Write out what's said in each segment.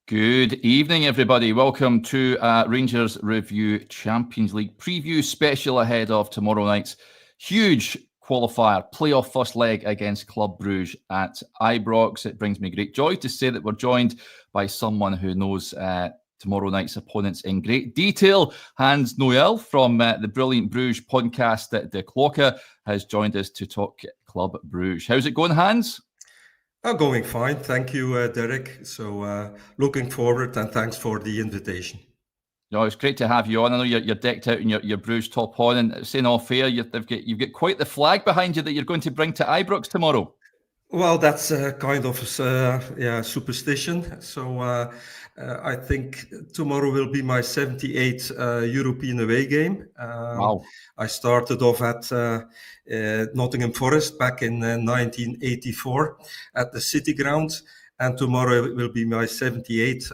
Good evening, everybody. Welcome to Rangers Review Champions League preview special ahead of tomorrow night's huge qualifier playoff first leg against Club Brugge at Ibrox. It brings me great joy to say that we're joined by someone who knows tomorrow night's opponents in great detail. Hans Noyelle from the brilliant Bruges podcast at De Clocker has joined us to talk Club Brugge. How's it going, Hans? Going fine. Thank you, Derek. So looking forward, and thanks for the invitation. No, it's great to have you on. I know you're decked out in your Bruges top on, and saying all fair, you've got quite the flag behind you that you're going to bring to Ibrox tomorrow. Well, that's kind of superstition. So I think tomorrow will be my 78th European away game. Wow. I started off at Nottingham Forest back in 1984 at the City Ground, and tomorrow will be my 78th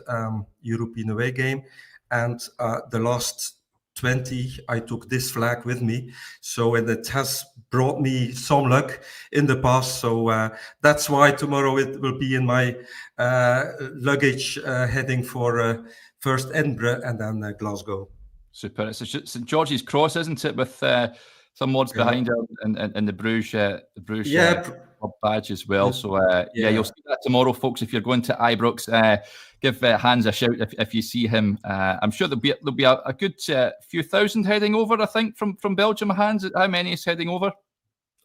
European away game. And the last 20, I took this flag with me. So, and it has brought me some luck in the past. So that's why tomorrow it will be in my luggage heading for first Edinburgh and then Glasgow. Super. It's St George's Cross, isn't it? With some words behind it and the Bruges badge as well. So you'll see that tomorrow, folks. If you're going to Ibrox, give Hans a shout if you see him. I'm sure there'll be a good few thousand heading over, I think, from Belgium. Hans, how many is heading over?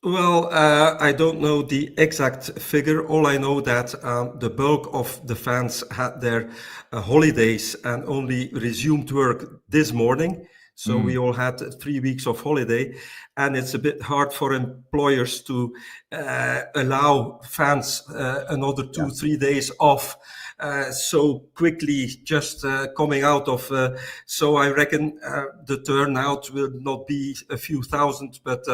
Well, I don't know the exact figure. All I know that the bulk of the fans had their holidays and only resumed work this morning. So we all had 3 weeks of holiday, and it's a bit hard for employers to allow fans another 2-3 days off so quickly, just coming out of. So I reckon the turnout will not be a few thousand, but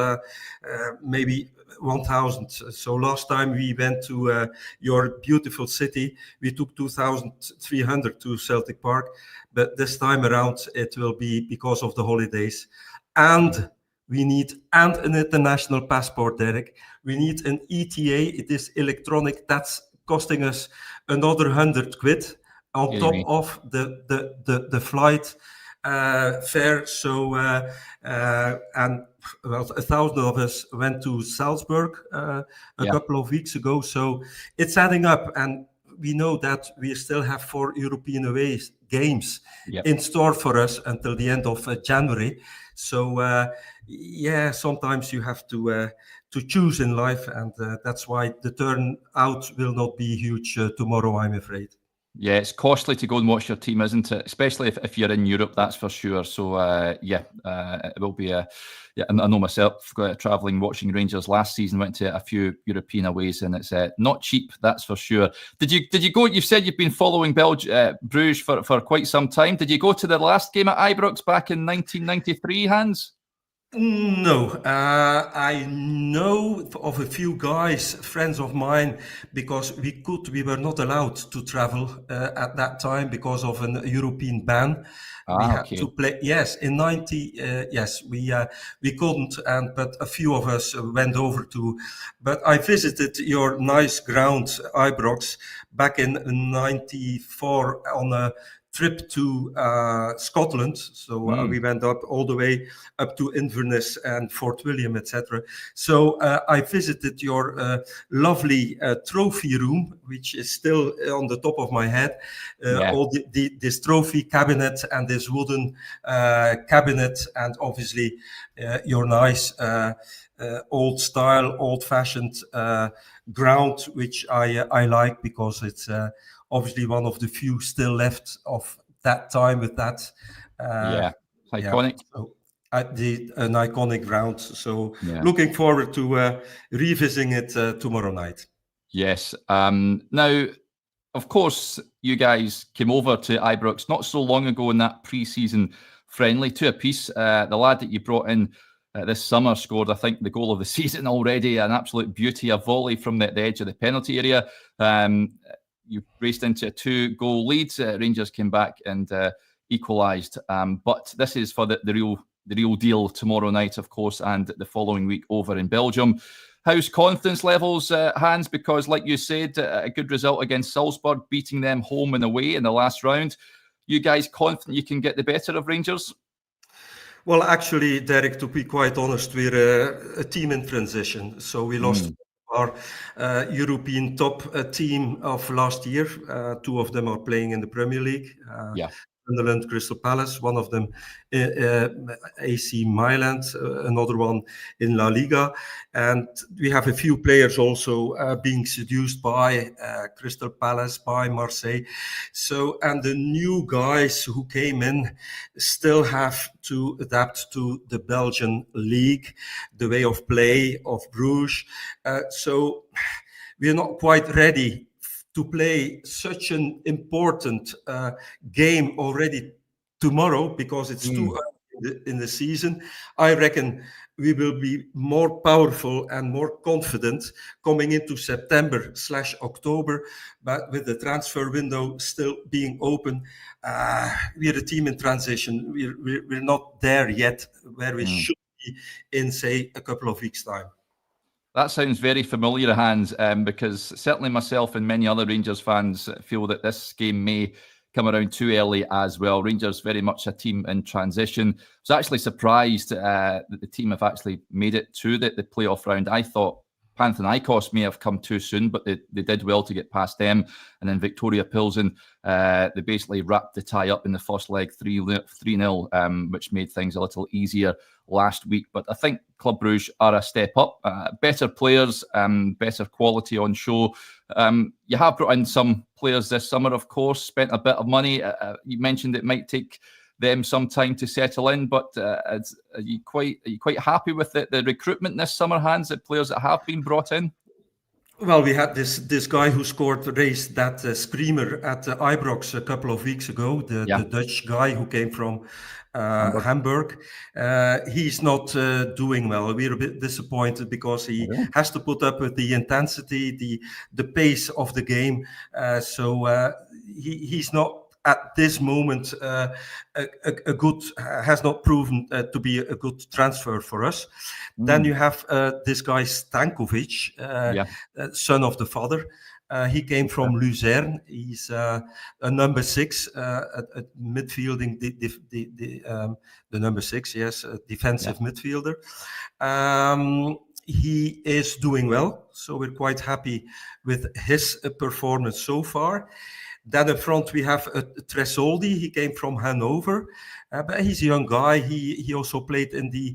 maybe 1,000. So last time we went to your beautiful city, we took 2,300 to Celtic Park. But this time around, it will be because of the holidays. And we need an international passport, Derek. We need an ETA. It is electronic. That's costing us another 100 quid on top of the flight fare. So, and well, 1,000 of us went to Salzburg a couple of weeks ago. So it's adding up. And we know that we still have 4 European away games in store for us until the end of January. So sometimes you have to choose in life, and that's why the turnout will not be huge tomorrow, I'm afraid. Yeah, it's costly to go and watch your team, isn't it? Especially if you're in Europe, that's for sure. So, it will be I know myself, travelling, watching Rangers last season, went to a few European aways, and it's not cheap, that's for sure. Did you go? You've said you've been following Bruges for quite some time. Did you go to the last game at Ibrox back in 1993, Hans? No, I know of a few guys, friends of mine, because we were not allowed to travel at that time because of an European ban. We had to play. Yes, in 90. Yes, we couldn't, but a few of us went over to. But I visited your nice ground, Ibrox, back in 94 on a trip to Scotland. So we went up all the way up to Inverness and Fort William, etc. So I visited your lovely trophy room, which is still on the top of my head. All this trophy cabinet and this wooden cabinet, and obviously your nice old style, old-fashioned ground, which I like because it's obviously one of the few still left of that time with that. Iconic. An iconic ground. So looking forward to revisiting it tomorrow night. Yes. Now, of course, you guys came over to Ibrox not so long ago in that pre-season friendly, 2 apiece. The lad that you brought in this summer scored, I think, the goal of the season already. An absolute beauty, a volley from the edge of the penalty area. You raced into a 2-goal lead. Rangers came back and equalised. But this is for the real the real deal tomorrow night, of course, and the following week over in Belgium. How's confidence levels, Hans? Because like you said, a good result against Salzburg, beating them home and away in the last round. You guys confident you can get the better of Rangers? Well, actually, Derek, to be quite honest, we're a team in transition. So we lost our European top team of last year. Two of them are playing in the Premier League. Sunderland, Crystal Palace, one of them AC Milan, another one in La Liga. And we have a few players also being seduced by Crystal Palace, by Marseille. So, and the new guys who came in still have to adapt to the Belgian league, the way of play of Bruges. So we're not quite ready to play such an important game already tomorrow because it's too early in the season. I reckon we will be more powerful and more confident coming into September/October, but with the transfer window still being open, we're a team in transition. We're not there yet where we should be in, say, a couple of weeks' time. That sounds very familiar, Hans, because certainly myself and many other Rangers fans feel that this game may come around too early as well. Rangers very much a team in transition. I was actually surprised that the team have actually made it to the playoff round. I thought Panathinaikos may have come too soon, but they did well to get past them. And then Victoria Pilsen, they basically wrapped the tie up in the first leg 3-0, which made things a little easier last week. But I think Club Brugge are a step up, better players, better quality on show. You have brought in some players this summer, of course, spent a bit of money. You mentioned it might take them some time to settle in, but are you quite happy with the recruitment this summer, Hans, the players that have been brought in? Well, we had this guy who scored the race, that screamer at Ibrox a couple of weeks ago, the Dutch guy who came from Hamburg. He's not doing well. We're a bit disappointed because he has to put up with the intensity, the pace of the game. So he's not at this moment has not proven to be a good transfer for us. Then you have this guy Stankovic, son of the father. He came from Luzern. He's a number 6, at midfielding, the number 6, yes, defensive midfielder. He is doing well, so we're quite happy with his performance so far. Then up front we have Tresoldi. He came from Hanover, but he's a young guy. He also played in the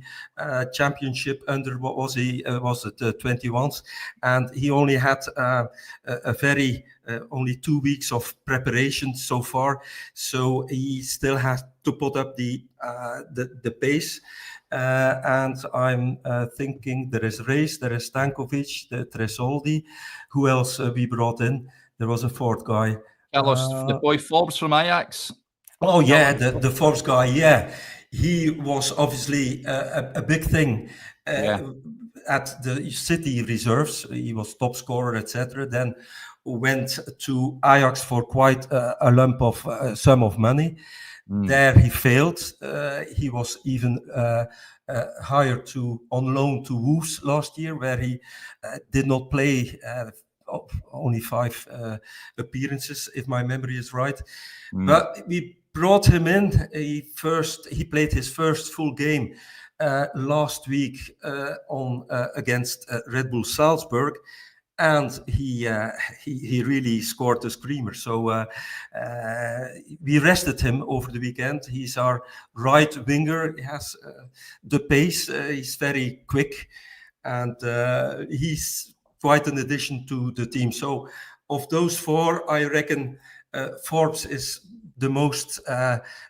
championship under was it 21s, and he only had a very only 2 weeks of preparation so far. So he still has to put up the pace. And I'm thinking there is Reis, there is Stankovic, the Tresoldi. Who else we brought in? There was a fourth guy. The boy Forbes from Ajax. Oh yeah, the Forbes guy. Yeah, he was obviously a big thing at the City reserves. He was top scorer, etc. Then went to Ajax for quite a lump of sum of money. There he failed. He was even hired on loan to Wolves last year, where he did not play. Only 5 appearances, if my memory is right. But we brought him in. He played his first full game last week against Red Bull Salzburg, and he really scored a screamer. So we rested him over the weekend. He's our right winger. He has the pace. He's very quick, and he's quite an addition to the team. So of those 4, I reckon Forbes is the most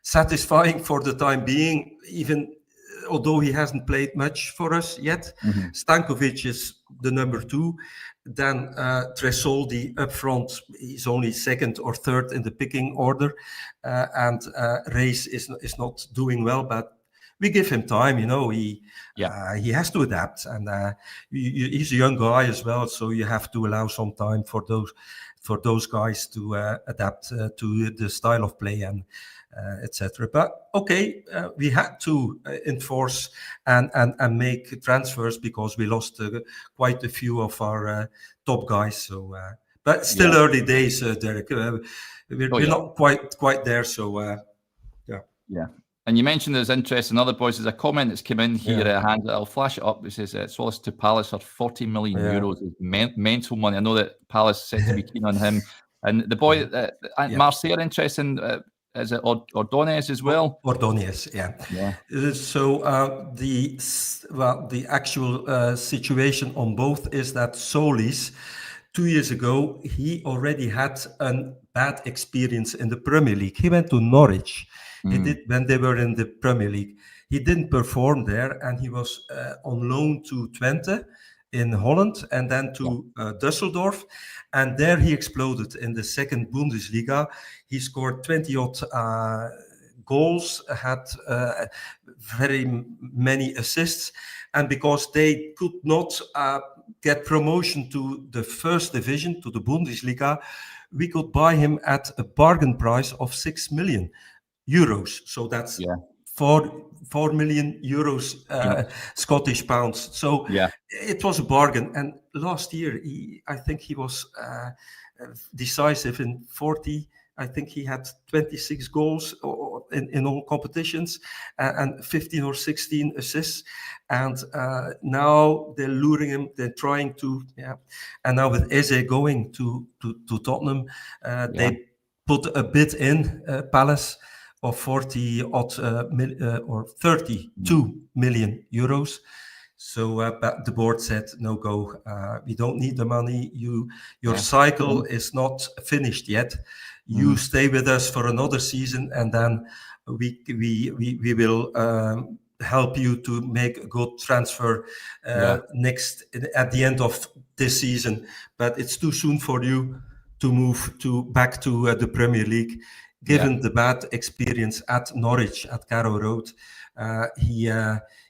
satisfying for the time being, even although he hasn't played much for us yet. Stankovic is the number 2. Then Tresoldi up front, he's only 2nd or 3rd in the picking order. And Reis is not doing well, but we give him time, he has to adapt, and he's a young guy as well, so you have to allow some time for those guys to adapt to the style of play. And etc. But okay, we had to enforce and make transfers because we lost quite a few of our top guys. So, but still early days, Derek. We're not quite there. So, yeah. Yeah. And you mentioned there's interest in other boys. There's a comment that's come in here. I'll flash it up. It says Solis to Palace for 40 million euros is mental money. I know that Palace said to be keen on him. And the boy, Marseille are interested in, is it Ordonez as well? Ordonez, So the actual situation on both is that Solis, 2 years ago, he already had a bad experience in the Premier League. He went to Norwich. He did when they were in the Premier League. He didn't perform there, and he was on loan to Twente in Holland, and then to Düsseldorf, and there he exploded in the second Bundesliga. He scored 20-odd goals, had very many assists, and because they could not get promotion to the first division, to the Bundesliga, we could buy him at a bargain price of 6 million euros. So that's 4 million euros Scottish pounds. So it was a bargain. And last year, I think he was decisive in 40. I think he had 26 goals in all competitions and 15 or 16 assists. And now they're luring him. They're trying to, And now with Eze going to Tottenham, they put a bid in Palace of 40 odd or 32 million euros. So but the board said, no go. We don't need the money. Your cycle is not finished yet. You stay with us for another season, and then we will help you to make a good transfer next at the end of this season. But it's too soon for you to move back to the Premier League. Given the bad experience at Norwich, at Carrow Road,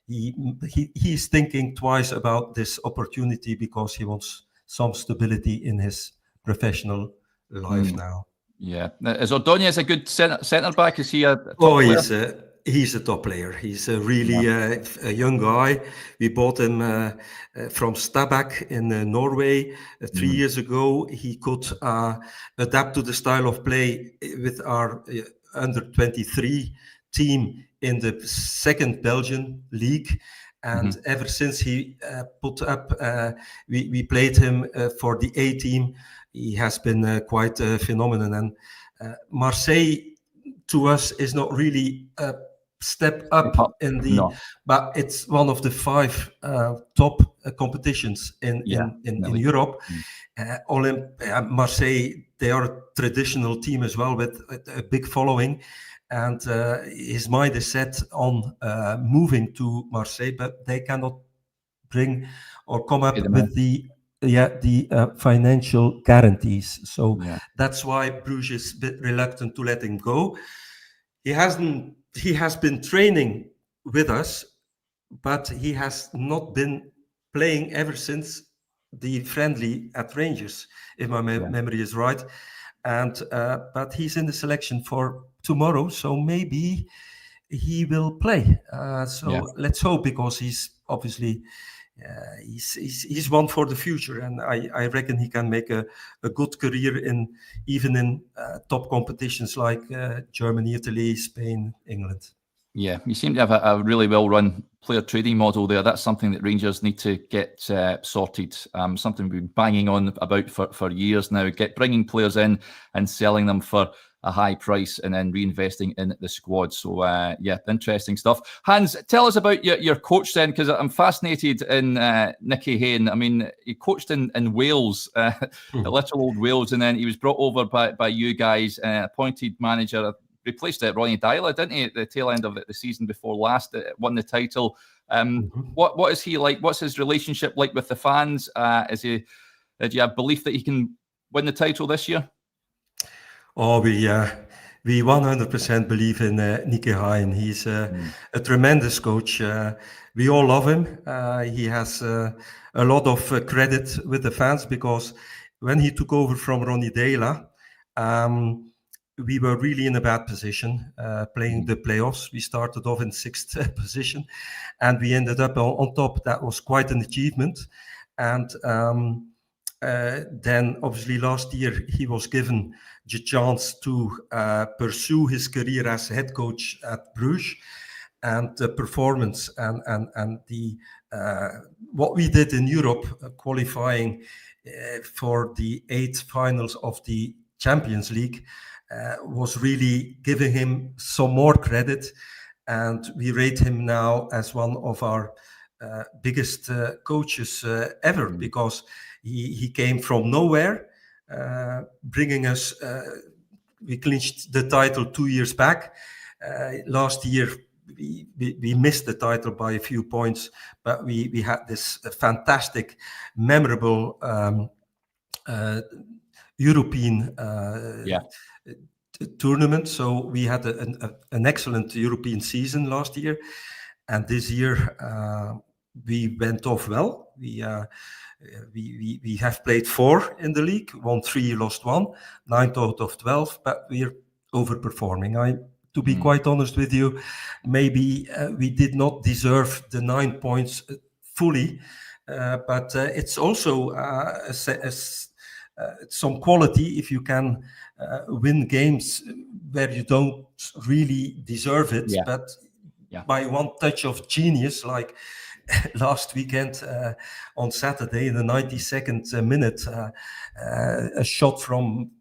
he's thinking twice about this opportunity because he wants some stability in his professional life now. Yeah. Is Ordonez a good centre back? Is he a top player? He's a top player. He's a really a young guy. We bought him from Stabæk in Norway 3 years ago. He could adapt to the style of play with our under 23 team in the second Belgian league. And ever since he put up, we played him for the A team. He has been quite a phenomenon. And Marseille, to us, is not really a step up in the, but it's one of the 5 top competitions in Europe. Marseille, they are a traditional team as well with a big following, and his mind is set on moving to Marseille, but they cannot bring or come up with the financial guarantees. So that's why Bruges is a bit reluctant to let him go. He has been training with us, but he has not been playing ever since the friendly at Rangers, if my memory is right. And but he's in the selection for tomorrow, so maybe he will play. Let's hope, because he's obviously he's one for the future, and I reckon he can make a good career even in top competitions like Germany, Italy, Spain, England. Yeah, you seem to have a really well-run player trading model there. That's something that Rangers need to get sorted. Something we've been banging on about for years now. Bringing players in and selling them for a high price and then reinvesting in the squad. So, interesting stuff. Hans, tell us about your coach then, because I'm fascinated in Nicky Hayne. I mean, he coached in Wales, little old Wales, and then he was brought over by you guys, appointed manager, replaced Ronnie Deila, didn't he, at the tail end of the season before last, won the title. What is he like? What's his relationship like with the fans? Do you have belief that he can win the title this year? Oh, we 100% believe in Nicky Hayne. He's a tremendous coach. We all love him. He has a lot of credit with the fans, because when he took over from Ronnie Deila, we were really in a bad position playing the playoffs. We started off in 6th position, and we ended up on top. That was quite an achievement. And then, obviously, last year he was given the chance to pursue his career as head coach at Bruges, and the performance and the what we did in Europe, qualifying for the 8 finals of the Champions League, was really giving him some more credit, and we rate him now as one of our biggest coaches ever, because he came from nowhere, bringing us. We clinched the title 2 years back. Last year, we missed the title by a few points, but we had this fantastic, memorable European tournament. So we had an excellent European season last year, and this year we went off well. We have played 4 in the league, won 3, lost 1, 9 out of 12, but we're overperforming. To be quite honest with you, maybe we did not deserve the 9 points fully, but it's also some quality if you can win games where you don't really deserve it, but by one touch of genius, like last weekend on Saturday in the 92nd minute, a shot from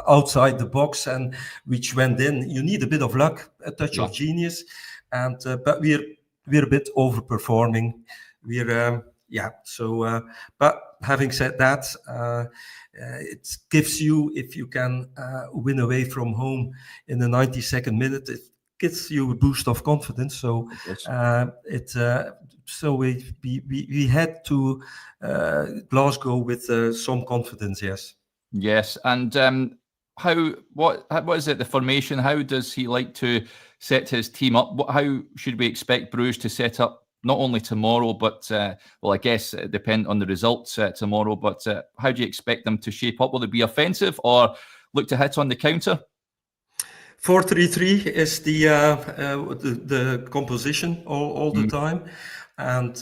outside the box, and which went in. You need a bit of luck, a touch of genius, and but we're a bit overperforming. But having said that, it gives you, if you can win away from home in the 92nd minute, it gives you a boost of confidence. So so we head to Glasgow with some confidence. Yes, and what is it, the formation? How does he like to set his team up? How should we expect Bruges to set up, not only tomorrow, but well, I guess it depends on the results tomorrow, but how do you expect them to shape up? Will it be offensive or look to hit on the counter? 4-3-3 is the composition all the time, and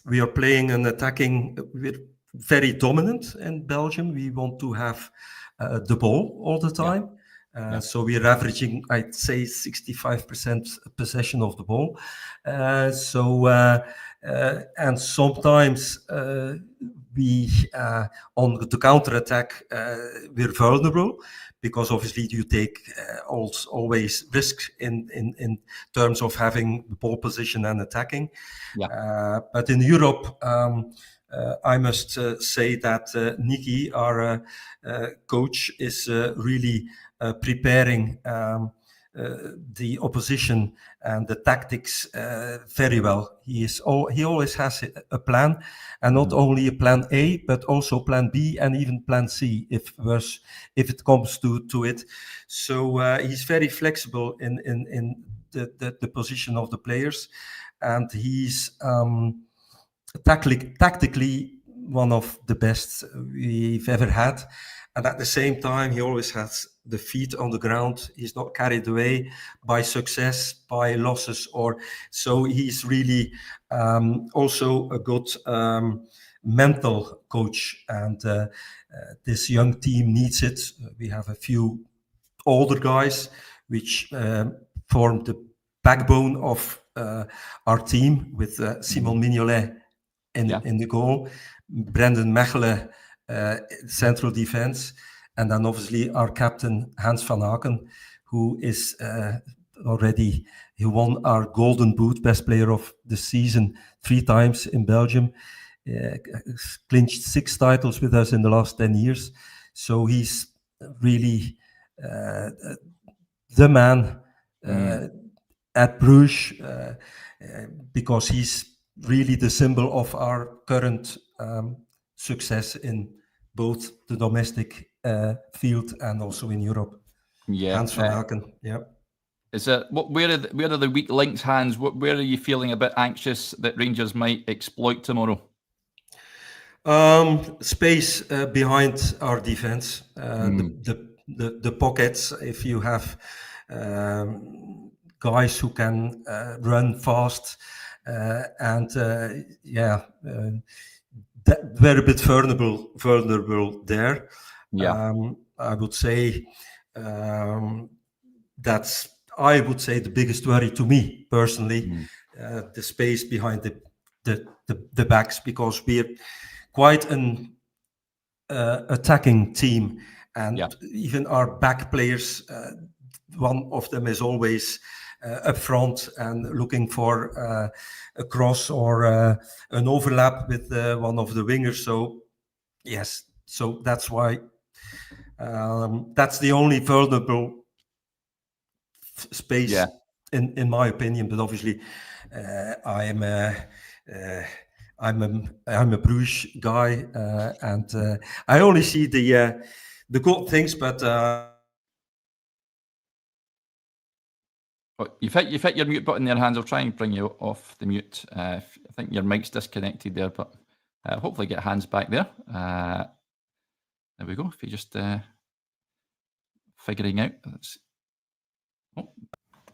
we are playing an attacking. We're very dominant in Belgium. We want to have the ball all the time. So we're averaging, I'd say, 65% possession of the ball. And sometimes we on the counter attack we're vulnerable, because obviously you take always risks in terms of having the ball position and attacking. But in Europe, I must say that Nicky, our coach, is really preparing the opposition and the tactics very well. He always has a plan, and not only a plan A, but also plan B and even plan C if it comes to it. So he's very flexible in the position of the players, and he's tactically one of the best we've ever had. And at the same time, he always has the feet on the ground. He's not carried away by success, by losses, so he's really also a good mental coach. And this young team needs it. We have a few older guys which form the backbone of our team, with Simon Mignolet in the goal, Brendan Mechelen central defense, and then obviously our captain Hans van Aken, who is already, he won our Golden Boot, best player of the season 3 times in Belgium, clinched 6 titles with us in the last 10 years. So he's really the man at Bruges, because he's really the symbol of our current success in both the domestic field and also in Europe. Hans van Aken, Is it where are the weak links, Hans? Where are you feeling a bit anxious that Rangers might exploit tomorrow? Space behind our defense. the pockets. If you have guys who can run fast and they're a bit vulnerable there. Yeah. I would say that's the biggest worry to me personally, the space behind the backs, because we're quite an attacking team, and even our back players, one of them is always up front and looking for a cross or an overlap with one of the wingers. So yes, so that's why that's the only vulnerable space in my opinion. But obviously, I'm a Bruges guy, and I only see the good things, but. You've hit your mute button there, Hans. I'll try and bring you off the mute. I think your mic's disconnected there, but hopefully get Hans back there. There we go. If you just figuring out.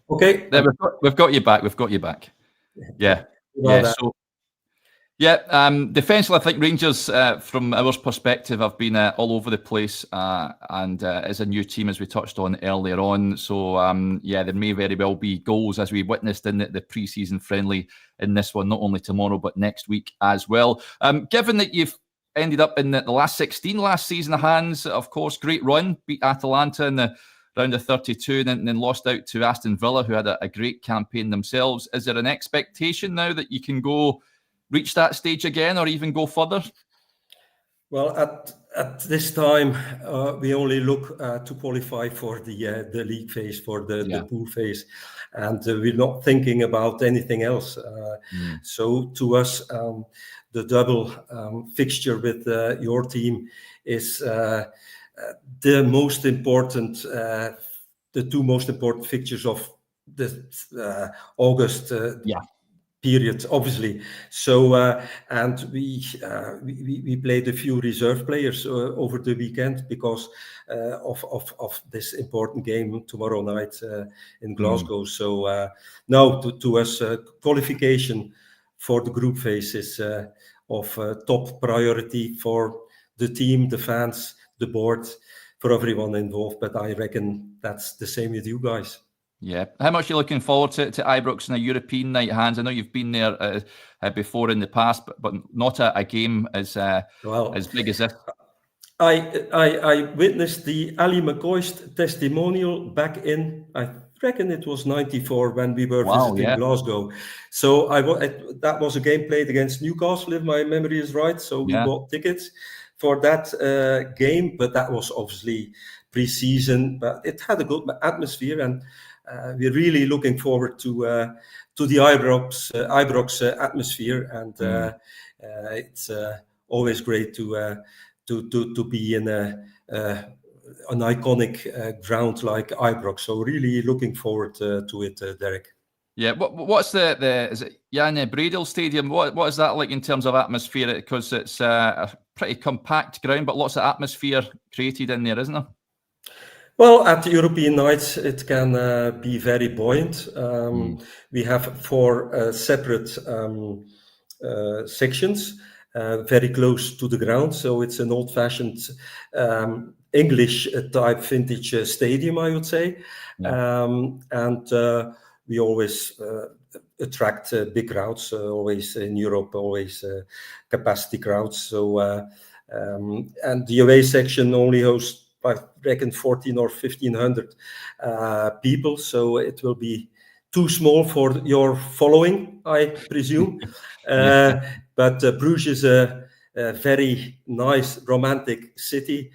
Okay. There, we've got you back. We've got you back. Yeah. So. Defensively, I think Rangers, from our perspective, have been all over the place, and as a new team, as we touched on earlier on. So, there may very well be goals, as we witnessed in the pre-season friendly in this one, not only tomorrow, but next week as well. Given that you've ended up in the last 16 last season, Hans, of course, great run, beat Atalanta in the round of 32, and then lost out to Aston Villa, who had a great campaign themselves. Is there an expectation now that you can reach that stage again, or even go further? Well, at this time, we only look to qualify for the league phase, for the pool phase, and we're not thinking about anything else. So to us, the double fixture with your team is the most important, the two most important fixtures of the August. Period, obviously. So and we played a few reserve players over the weekend because of this important game tomorrow night in Glasgow. So now to us, qualification for the group phase is of top priority for the team, the fans, the board, for everyone involved. But I reckon that's the same with you guys. Yeah. How much are you looking forward to Ibrox in a European night, Hans? I know you've been there before in the past, but not a game as big as this. I witnessed the Ali McCoy's testimonial back in, I reckon it was 94 when we were visiting Glasgow. So that was a game played against Newcastle, if my memory is right. So we bought tickets for that game, but that was obviously pre-season. But it had a good atmosphere, and we're really looking forward to the Ibrox atmosphere, and it's always great to be in an iconic ground like Ibrox. So really looking forward to it, Derek. Yeah, what's is it Jan Bredel Stadium? What is that like in terms of atmosphere? Because it's a pretty compact ground, but lots of atmosphere created in there, isn't there? Well, at the European nights, it can be very buoyant. We have 4 separate sections, very close to the ground. So it's an old-fashioned English type vintage stadium, I would say. And we always attract big crowds, always in Europe, always capacity crowds. So and the away section only hosts, I reckon, 1,400 or 1,500 people. So it will be too small for your following, I presume. But Bruges is a very nice, romantic city.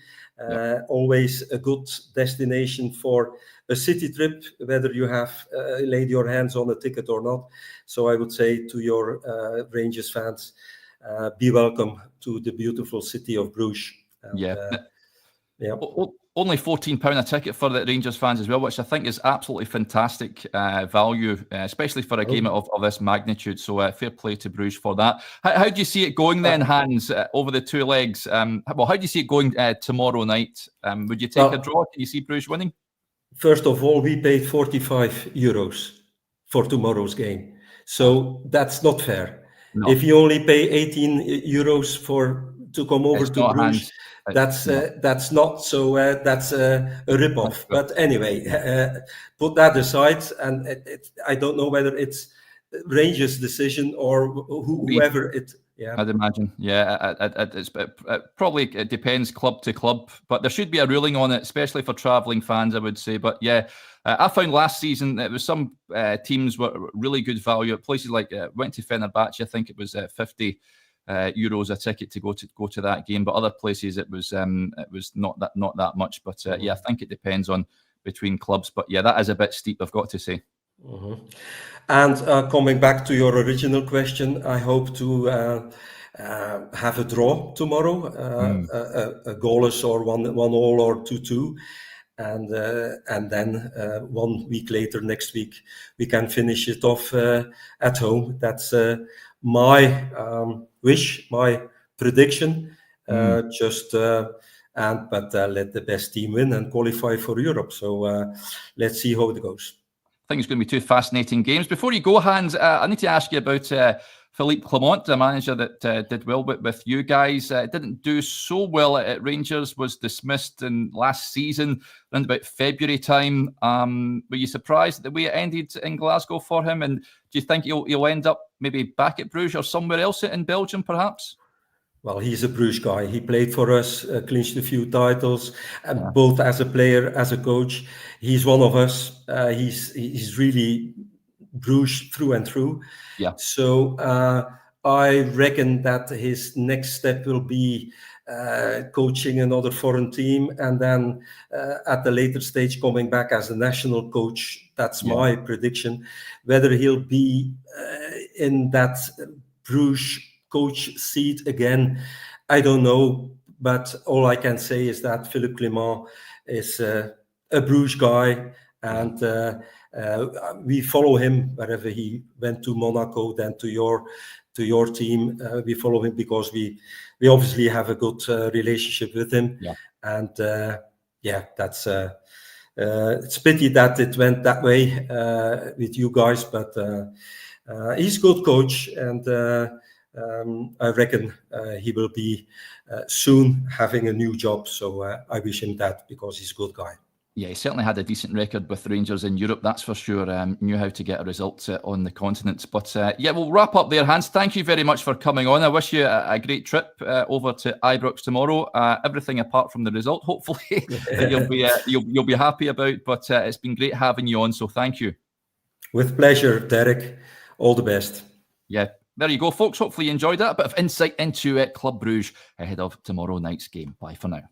Always a good destination for a city trip, whether you have laid your hands on a ticket or not. So I would say to your Rangers fans, be welcome to the beautiful city of Bruges. And, only £14 a ticket for the Rangers fans as well, which I think is absolutely fantastic value, especially for a game of this magnitude. So fair play to Bruges for that. How do you see it going then, Hans, over the two legs? Well, how do you see it going tomorrow night? Would you take a draw? Can you see Bruges winning? First of all, we paid €45 for tomorrow's game. So that's not fair. No. If you only pay €18 to come over to Bruges, that's not. So that's a rip-off. But anyway, put that aside. And I don't know whether it's Rangers' decision or whoever it. Yeah, I'd imagine. Yeah, it depends club to club, but there should be a ruling on it, especially for travelling fans, I would say. But yeah, I found last season it was some teams were really good value at places like went to Fenerbahce. I think it was €50 a ticket to go to that game, but other places it was not that much. But yeah, I think it depends on between clubs. But yeah, that is a bit steep, I've got to say. Mm-hmm. And coming back to your original question, I hope to have a draw tomorrow, a goalless or 1-1 or 2-2, and then 1 week later, next week, we can finish it off at home. That's my wish, my prediction. But let the best team win and qualify for Europe. So let's see how it goes. I think it's going to be two fascinating games. Before you go, Hans, I need to ask you about Philippe Clement, the manager that did well with you guys. Didn't do so well at Rangers, was dismissed in last season around about February time. Were you surprised that the way it ended in Glasgow for him? And do you think he'll end up maybe back at Bruges or somewhere else in Belgium, perhaps? Well, he's a Bruges guy. He played for us, clinched a few titles, both as a player, as a coach. He's one of us. He's really Bruges through and through. Yeah. So I reckon that his next step will be coaching another foreign team, and then at the later stage coming back as a national coach. That's my prediction. Whether he'll be in that Bruges coach seat again, I don't know, but all I can say is that Philippe Clement is a Bruges guy, and we follow him wherever he went, to Monaco, then to your team. We follow him because we obviously have a good relationship with him, and that's it's pity that it went that way with you guys, but he's a good coach, and I reckon he will be soon having a new job. So I wish him that, because he's a good guy. Yeah, he certainly had a decent record with Rangers in Europe, that's for sure. Knew how to get a result on the continent. But yeah, we'll wrap up there, Hans. Thank you very much for coming on. I wish you a great trip over to Ibrox tomorrow. Everything apart from the result, hopefully, that you'll be happy about. But it's been great having you on, so thank you. With pleasure, Derek. All the best. Yeah. There you go, folks. Hopefully you enjoyed that. A bit of insight into Club Brugge ahead of tomorrow night's game. Bye for now.